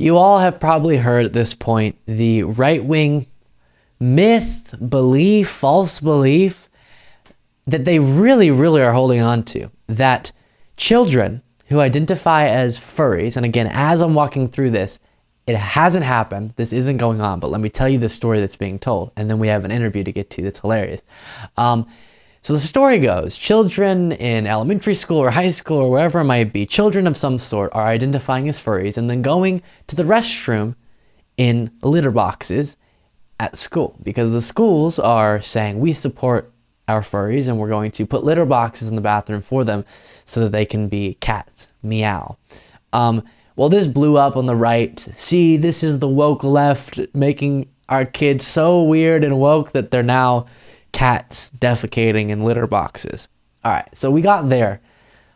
You all have probably heard at this point the right-wing myth, belief, false belief that they really, really are holding on to, that children who identify as furries, and again, as I'm walking through this, it hasn't happened, this isn't going on, but let me tell you the story that's being told, and then we have an interview to get to that's hilarious. So the story goes, children in elementary school or high school or wherever it might be, children of some sort are identifying as furries and then going to the restroom in litter boxes at school, because the schools are saying we support our furries and we're going to put litter boxes in the bathroom for them so that they can be cats. Meow. Well, this blew up on the right. See, this is the woke left making our kids so weird and woke that they're now cats defecating in litter boxes. All right, so we got there.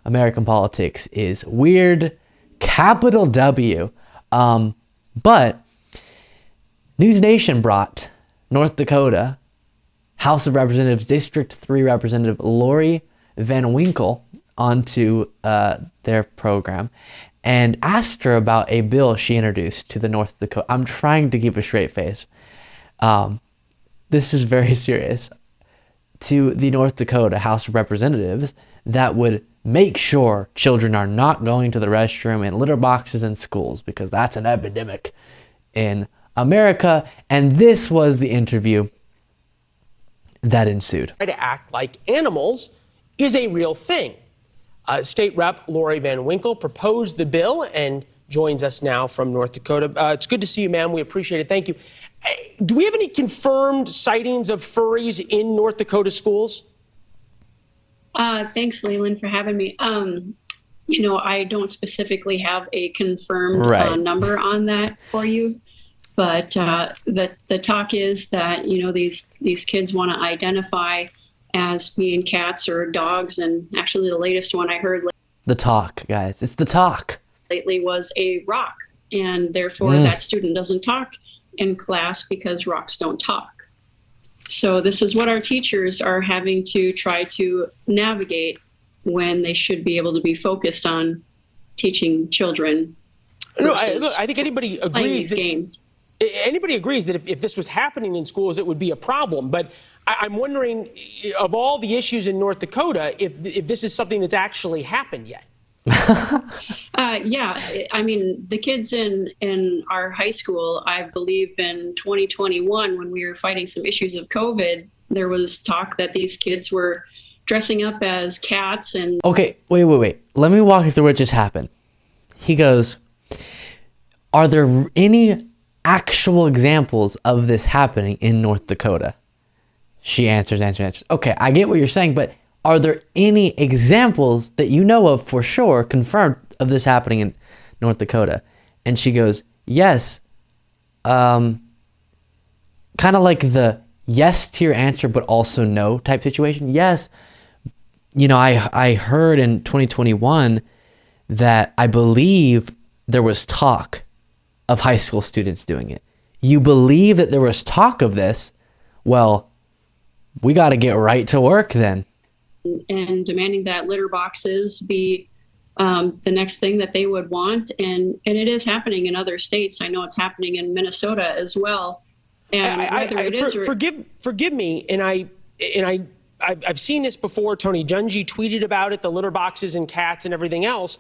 American politics is weird, capital W. But News Nation brought North Dakota House of Representatives District 3 Representative Lori VanWinkle onto their program and asked her about a bill she introduced to the North Dakota. I'm trying to keep a straight face. This is very serious. To the North Dakota House of Representatives that would make sure children are not going to the restroom in litter boxes in schools, because that's an epidemic in America. And this was the interview that ensued. To act like animals is a real thing. State Rep Lori VanWinkle proposed the bill and joins us now from North Dakota. It's good to see you, ma'am. We appreciate it. Thank you. Do we have any confirmed sightings of furries in North Dakota schools? Thanks, Leland, for having me. I don't specifically have a confirmed number on that for you, but the talk is that these kids want to identify as being cats or dogs, and actually the latest one I heard. The talk, guys, it's the talk. Lately was a rock, and therefore that student doesn't talk in class because rocks don't talk. So this is what our teachers are having to try to navigate when they should be able to be focused on teaching children. I think anybody agrees that games. Anybody agrees that if this was happening in schools, it would be a problem. But I'm wondering, of all the issues in North Dakota, if this is something that's actually happened yet. Yeah, I mean, the kids in our high school, I believe in 2021, when we were fighting some issues of COVID, there was talk that these kids were dressing up as cats and... Okay, wait. Let me walk you through what just happened. He goes, are there any actual examples of this happening in North Dakota? She answers. Okay, I get what you're saying, but are there any examples that you know of for sure, confirmed, of this happening in North Dakota? And she goes, yes. Kind of like the yes to your answer, but also no type situation. Yes. I heard in 2021 that I believe there was talk of high school students doing it. You believe that there was talk of this? Well, we got to get right to work then. And demanding that litter boxes be the next thing that they would want. And it is happening in other states. I know it's happening in Minnesota as well. And forgive me, and I've seen this before. Tony Dungy tweeted about it, the litter boxes and cats and everything else.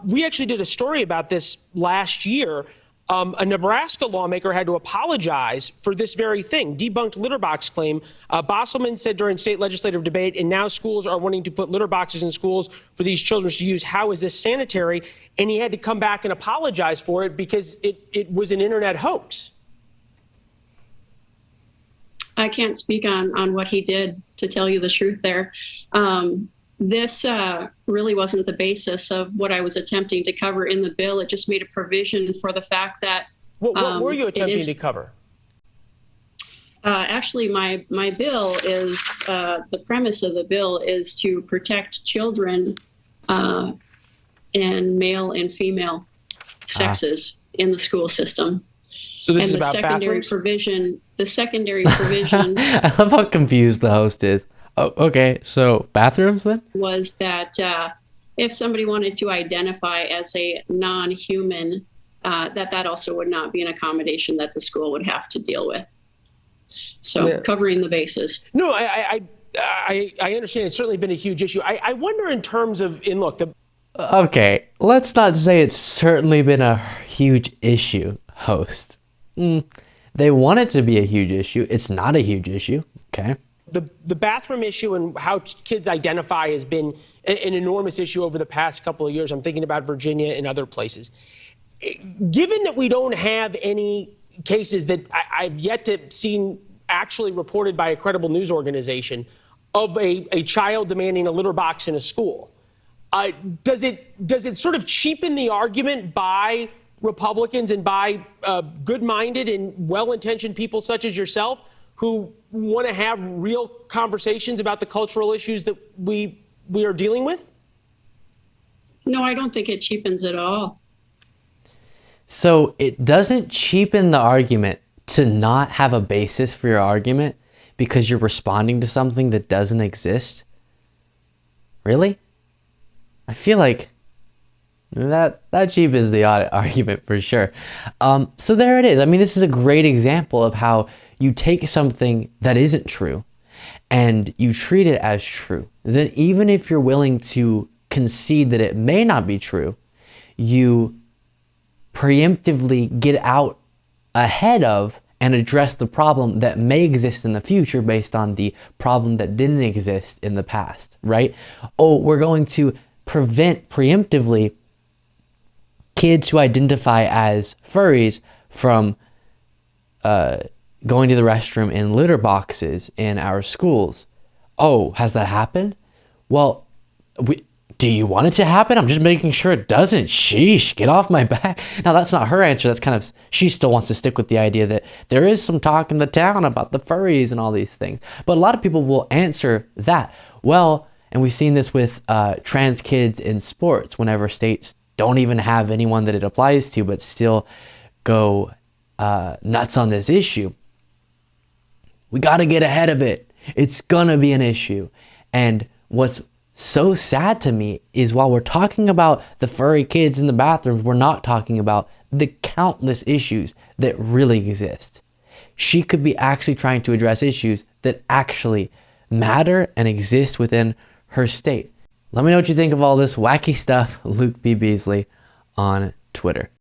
We actually did a story about this last year. A Nebraska lawmaker had to apologize for this very thing, debunked litter box claim. Bosselman said during state legislative debate, and now schools are wanting to put litter boxes in schools for these children to use. How is this sanitary? And he had to come back and apologize for it because it was an internet hoax. I can't speak on what he did, to tell you the truth there. This really wasn't the basis of what I was attempting to cover in the bill. It just made a provision for the fact that... What were you attempting to cover? Actually, my bill is, the premise of the bill is to protect children in male and female sexes in the school system. So this and is about bathrooms? The secondary provision... I love how confused the host is. Oh, okay. So bathrooms then? Was that if somebody wanted to identify as a non-human that also would not be an accommodation that the school would have to deal with. So covering the bases. No, I understand. It's certainly been a huge issue. I wonder in terms of, and look, okay, let's not say it's certainly been a huge issue, host. They want it to be a huge issue. It's not a huge issue, okay? The bathroom issue and how kids identify has been an enormous issue over the past couple of years. I'm thinking about Virginia and other places. Given that we don't have any cases that I've yet to see actually reported by a credible news organization of a child demanding a litter box in a school, does it sort of cheapen the argument by Republicans and by good-minded and well-intentioned people such as yourself who want to have real conversations about the cultural issues that we are dealing with? No, I don't think it cheapens at all. So it doesn't cheapen the argument to not have a basis for your argument because you're responding to something that doesn't exist? Really? I feel like that cheapens the argument for sure. So there it is. I mean, this is a great example of how you take something that isn't true and you treat it as true. Then even if you're willing to concede that it may not be true, you preemptively get out ahead of and address the problem that may exist in the future based on the problem that didn't exist in the past, right? Oh, we're going to prevent preemptively kids who identify as furries from going to the restroom in litter boxes in our schools. Oh, has that happened? Well, do you want it to happen? I'm just making sure it doesn't. Sheesh, get off my back. Now, that's not her answer. That's kind of, she still wants to stick with the idea that there is some talk in the town about the furries and all these things. But a lot of people will answer that. Well, and we've seen this with trans kids in sports, whenever states don't even have anyone that it applies to, but still go nuts on this issue. We got to get ahead of it. It's going to be an issue. And what's so sad to me is while we're talking about the furry kids in the bathrooms, we're not talking about the countless issues that really exist. She could be actually trying to address issues that actually matter and exist within her state. Let me know what you think of all this wacky stuff. Luke B. Beasley on Twitter.